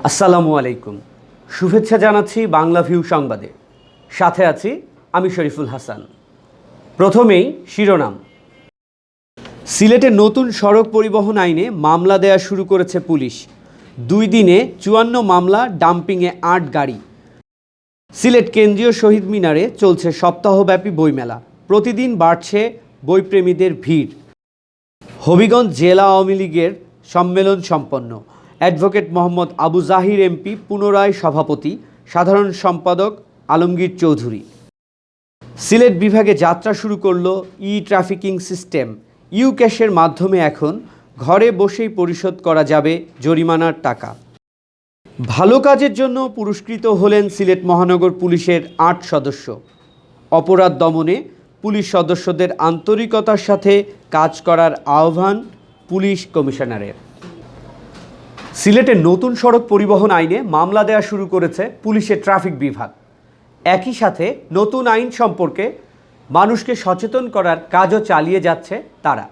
আসসালামু আলাইকুম। শুভেচ্ছা জানাচ্ছি বাংলা ভিউ সংবাদে। সাথে আছি আমি শরীফুল হাসান। প্রথমেই শিরোনাম। সিলেটে নতুন সড়ক পরিবহন আইনে মামলা দেয়া শুরু করেছে পুলিশ। 2 দিনে 54 মামলা, ডাম্পিংয়ে 8 গাড়ি। সিলেট কেন্দ্রীয় শহীদ মিনারে চলছে সপ্তাহব্যাপী বইমেলা। প্রতিদিন বাড়ছে বইপ্রেমীদের ভিড়। হবিগঞ্জ জেলা আওয়ামী লীগের সম্মেলন সম্পন্ন। অ্যাডভোকেট মোহাম্মদ আবু জাহির এমপি পুনরায় সভাপতি, সাধারণ সম্পাদক আলমগীর চৌধুরী। সিলেট বিভাগে যাত্রা শুরু করল ট্রাফিকিং সিস্টেম। ক্যাশের মাধ্যমে এখন ঘরে বসেই পরিশোধ করা যাবে জরিমানার টাকা। ভালো কাজের জন্য পুরস্কৃত হলেন সিলেট মহানগর পুলিশের 8 সদস্য। অপরাধ দমনে পুলিশ সদস্যদের আন্তরিকতার সাথে কাজ করার আহ্বান পুলিশ কমিশনারের। সিলেটের নতুন সড়ক পরিবহন আইনে মামলা দেওয়া শুরু করেছে পুলিশের ট্রাফিক বিভাগ। একই সাথে নতুন আইন সম্পর্কে মানুষকে সচেতন করার কাজও চালিয়ে যাচ্ছে তারা।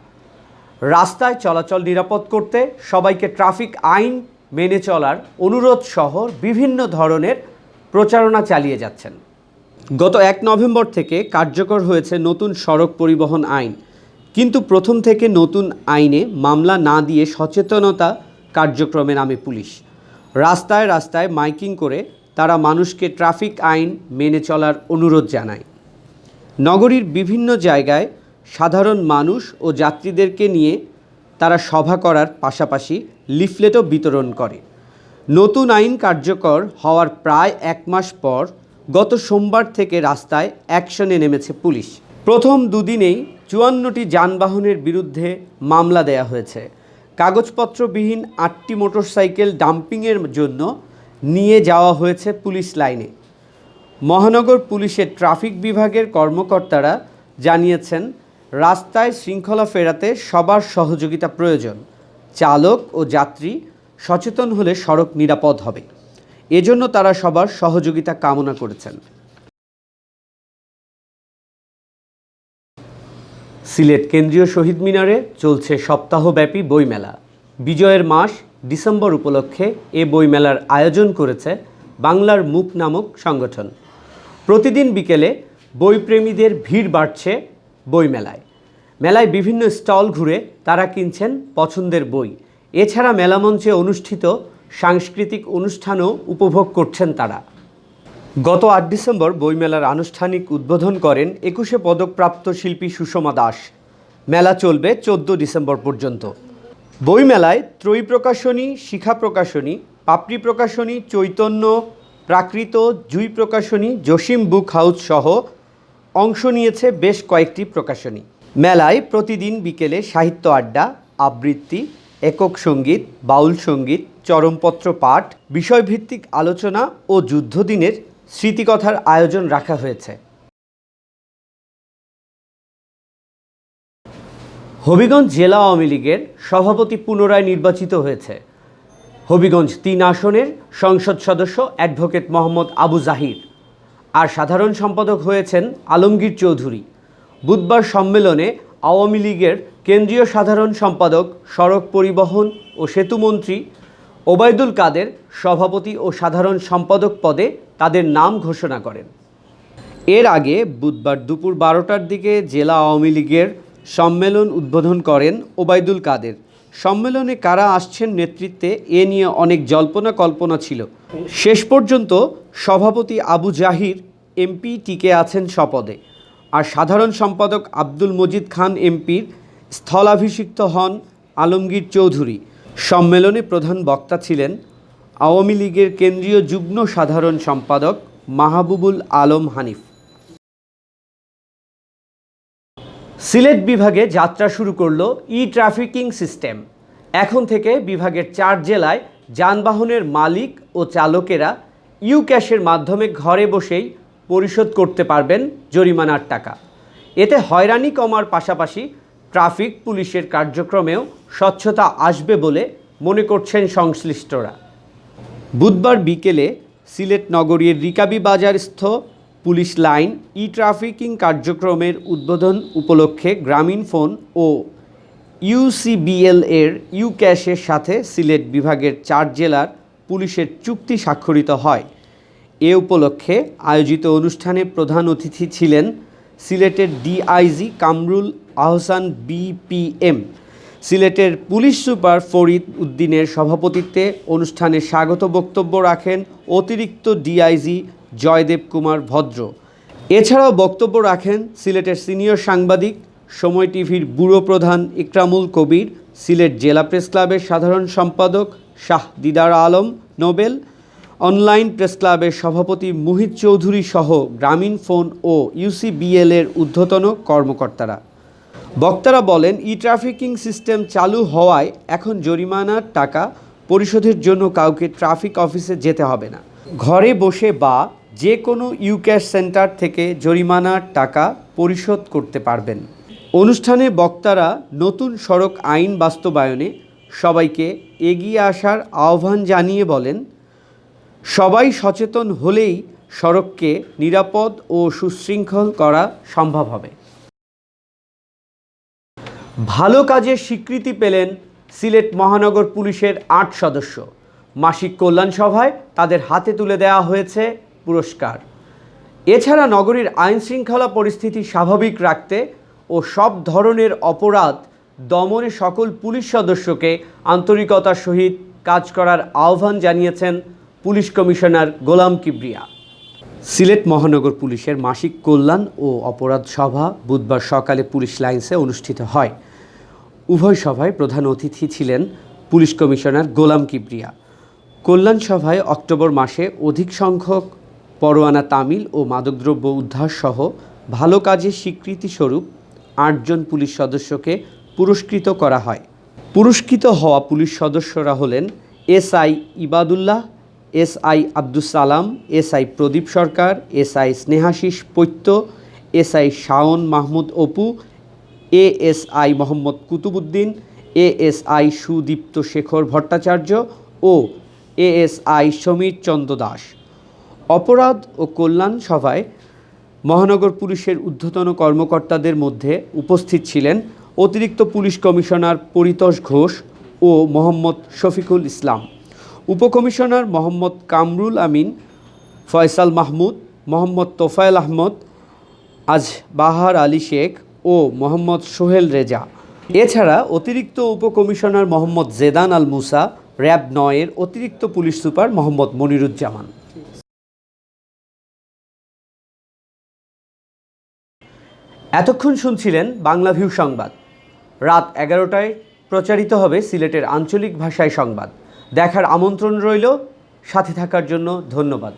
রাস্তায় চলাচল নিরাপদ করতে সবাইকে ট্রাফিক আইন মেনে চলার অনুরোধ সহ বিভিন্ন ধরনের প্রচারণা চালিয়ে যাচ্ছেন। গত 1 নভেম্বর থেকে কার্যকর হয়েছে নতুন সড়ক পরিবহন আইন, কিন্তু প্রথম থেকে নতুন আইনে মামলা না দিয়ে সচেতনতা কার্যক্রমে নামে পুলিশ। রাস্তায় রাস্তায় মাইকিং করে তারা মানুষকে ট্রাফিক আইন মেনে চলার অনুরোধ জানায়। নগরীর বিভিন্ন জায়গায় সাধারণ মানুষ ও যাত্রীদেরকে নিয়ে তারা সভা করার পাশাপাশি লিফলেটও বিতরণ করে। নতুন আইন কার্যকর হওয়ার প্রায় 1 মাস পর গত সোমবার থেকে রাস্তায় অ্যাকশনে নেমেছে পুলিশ। প্রথম 2 দিনেই 54টি যানবাহনের বিরুদ্ধে মামলা দেয়া হয়েছে। কাগজপত্রবিহীন 8টি মোটরসাইকেল ডাম্পিংয়ের জন্য নিয়ে যাওয়া হয়েছে পুলিশ লাইনে। মহানগর পুলিশের ট্রাফিক বিভাগের কর্মকর্তারা জানিয়েছেন, রাস্তায় শৃঙ্খলা ফেরাতে সবার সহযোগিতা প্রয়োজন। চালক ও যাত্রী সচেতন হলে সড়ক নিরাপদ হবে, এজন্য তারা সবার সহযোগিতা কামনা করেছেন। সিলেট কেন্দ্রীয় শহীদ মিনারে চলছে সপ্তাহব্যাপী বইমেলা। বিজয়ের মাস ডিসেম্বর উপলক্ষে এ বইমেলার আয়োজন করেছে বাংলার মুখ নামক সংগঠন। প্রতিদিন বিকেলে বইপ্রেমীদের ভিড় বাড়ছে বইমেলায়। মেলায় বিভিন্ন স্টল ঘুরে তারা কিনছেন পছন্দের বই। এছাড়া মেলামঞ্চে অনুষ্ঠিত সাংস্কৃতিক অনুষ্ঠানও উপভোগ করছেন তারা। গত 8 ডিসেম্বর বইমেলার আনুষ্ঠানিক উদ্বোধন করেন 21শে পদকপ্রাপ্ত শিল্পী সুষমা দাস। মেলা চলবে 14 ডিসেম্বর পর্যন্ত। বইমেলায় ত্রয়ী প্রকাশনী, শিখা প্রকাশনী, পাপড়ি প্রকাশনী, চৈতন্য, প্রাকৃত, জুই প্রকাশনী, জসিম বুক হাউস সহ অংশ নিয়েছে বেশ কয়েকটি প্রকাশনী। মেলায় প্রতিদিন বিকেলে সাহিত্য আড্ডা, আবৃত্তি, একক সঙ্গীত, বাউল সঙ্গীত, চরমপত্র পাঠ, বিষয়ভিত্তিক আলোচনা ও যুদ্ধদিনের স্মৃতিকথার আয়োজন রাখা হয়েছে। হবিগঞ্জ জেলা আওয়ামী লীগের সভাপতি পুনরায় নির্বাচিত হয়েছে। হবিগঞ্জ 3 আসনের সংসদ সদস্য অ্যাডভোকেট মোহাম্মদ আবু জাহির, আর সাধারণ সম্পাদক হয়েছেন আলমগীর চৌধুরী। বুধবার সম্মেলনে আওয়ামী লীগের কেন্দ্রীয় সাধারণ সম্পাদক, সড়ক পরিবহন ও সেতুমন্ত্রী ওবায়দুল কাদের সভাপতি ও সাধারণ সম্পাদক পদে তাদের নাম ঘোষণা করেন। এর আগে বুধবার দুপুর 12টার দিকে জেলা আওয়ামী লীগের সম্মেলন উদ্বোধন করেন ওবায়দুল কাদের। সম্মেলনে কারা আসছেন নেতৃত্বে এ নিয়ে অনেক জল্পনা কল্পনা ছিল। শেষ পর্যন্ত সভাপতি আবু জাহির এমপি টিকে আছেন শপথে, আর সাধারণ সম্পাদক আব্দুল মজিদ খান এমপির স্থলাভিষিক্ত হন আলমগীর চৌধুরী। সম্মেলনে প্রধান বক্তা ছিলেন আওয়ামী লীগের কেন্দ্রীয় যুগ্ম সাধারণ সম্পাদক মাহবুবুল আলম হানিফ। সিলেট বিভাগে যাত্রা শুরু করল ট্রাফিকিং সিস্টেম। এখন থেকে বিভাগের 4 জেলায় যানবাহনের মালিক ও চালকেরা ক্যাশের মাধ্যমে ঘরে বসেই পরিশোধ করতে পারবেন জরিমানার টাকা। এতে হয়রানি কমার পাশাপাশি ট্রাফিক পুলিশের কার্যক্রমেও স্বচ্ছতা আসবে বলে মনে করছেন সংশ্লিষ্টরা। বুধবার বিকেলে সিলেট নগরীর রিকাবি বাজারস্থ পুলিশ লাইন ট্রাফিকিং কার্যক্রমের উদ্বোধন উপলক্ষে গ্রামীণফোন ও ইউসিবিএল এর ক্যাশের সাথে সিলেট বিভাগের 4 জেলার পুলিশের চুক্তি স্বাক্ষরিত হয়। এ উপলক্ষে আয়োজিত অনুষ্ঠানে প্রধান অতিথি ছিলেন সিলেটের ডিআইজি কামরুল আহসান বিপিএম। সিলেটের পুলিশ সুপার ফরিদ উদ্দিনের সভাপতিত্বে অনুষ্ঠানে স্বাগত বক্তব্য রাখেন অতিরিক্ত ডিআইজি জয়দেব কুমার ভদ্র। এছাড়াও বক্তব্য রাখেন সিলেটের সিনিয়র সাংবাদিক, সময় টিভির ব্যুরো প্রধান ইকরামুল কবির, সিলেট জেলা প্রেস ক্লাবের সাধারণ সম্পাদক শাহ দিদার আলম নোবেল, অনলাইন প্রেস ক্লাবের সভাপতি মুহিত চৌধুরী সহ গ্রামীণ ফোন ও ইউসিবিএল এর ঊর্ধ্বতন কর্মকর্তারা। বক্তারা বলেন, ট্রাফিকিং সিস্টেম চালু হওয়ায় এখন জরিমানার টাকা পরিশোধের জন্য কাউকে ট্রাফিক অফিসে যেতে হবে না। ঘরে বসে বা যে কোনো ইউক্যাশ সেন্টার থেকে জরিমানার টাকা পরিশোধ করতে পারবেন। অনুষ্ঠানে বক্তারা নতুন সড়ক আইন বাস্তবায়নে সবাইকে এগিয়ে আসার আহ্বান জানিয়ে বলেন, সবাই সচেতন হলেই সড়ককে নিরাপদ ও সুশৃঙ্খল করা সম্ভব হবে। ভালো কাজের স্বীকৃতি পেলেন সিলেট মহানগর পুলিশের ৮ সদস্য। মাসিক কল্যাণ সভায় তাদের হাতে তুলে দেওয়া হয়েছে পুরস্কার। এছাড়া নগরীর আইন শৃঙ্খলা পরিস্থিতি স্বাভাবিক রাখতে ও সব ধরনের অপরাধ দমনে সকল পুলিশ সদস্যকে আন্তরিকতার সহিত কাজ করার আহ্বান জানিয়েছেন পুলিশ কমিশনার গোলাম কিবরিয়া। সিলেট মহানগর পুলিশের মাসিক কল্যাণ ও অপরাধ সভা বুধবার সকালে পুলিশ লাইন্সে অনুষ্ঠিত হয়। উভয় সভায় প্রধান অতিথি ছিলেন পুলিশ কমিশনার গোলাম কিবরিয়া। কল্যাণ সভায় অক্টোবর মাসে অধিক সংখ্যক পরোয়ানা তামিল ও মাদকদ্রব্য উদ্ধার সহ ভালো কাজের স্বীকৃতিস্বরূপ ৮ জন পুলিশ সদস্যকে পুরস্কৃত করা হয়। পুরস্কৃত হওয়া পুলিশ সদস্যরা হলেন SI Ibadullah, SI Abdus Salam, SI Pradip Sarkar, SI Snehashis Paitya, SI Shaon Mahmud Apu, ASI Mohammad Kutubuddin, ASI Sudipta Shekhar Bhattacharya ও এএসআই সমীর চন্দ্র দাস। অপরাধ ও কল্যাণ সভায় মহানগর পুলিশের ঊর্ধ্বতন কর্মকর্তাদের মধ্যে উপস্থিত ছিলেন অতিরিক্ত পুলিশ কমিশনার পরিতোষ ঘোষ ও মোহাম্মদ শফিকুল ইসলাম, উপকমিশনার মোহাম্মদ কামরুল আমিন, ফয়সাল মাহমুদ, মোহাম্মদ তোফায়েল আহমদ, আজবাহার আলী শেখ ও মোহাম্মদ সোহেল রেজা। এছাড়া অতিরিক্ত উপকমিশনার মোহাম্মদ জেদান আল মুসা, র্যাব ৯-এর অতিরিক্ত পুলিশ সুপার মোহাম্মদ মনিরুজ্জামান। এতক্ষণ শুনছিলেন বাংলা ভিউ সংবাদ। রাত ১১টায় প্রচারিত হবে সিলেটের আঞ্চলিক ভাষায় সংবাদ। দেখার আমন্ত্রণ রইল। সাথে থাকার জন্য ধন্যবাদ।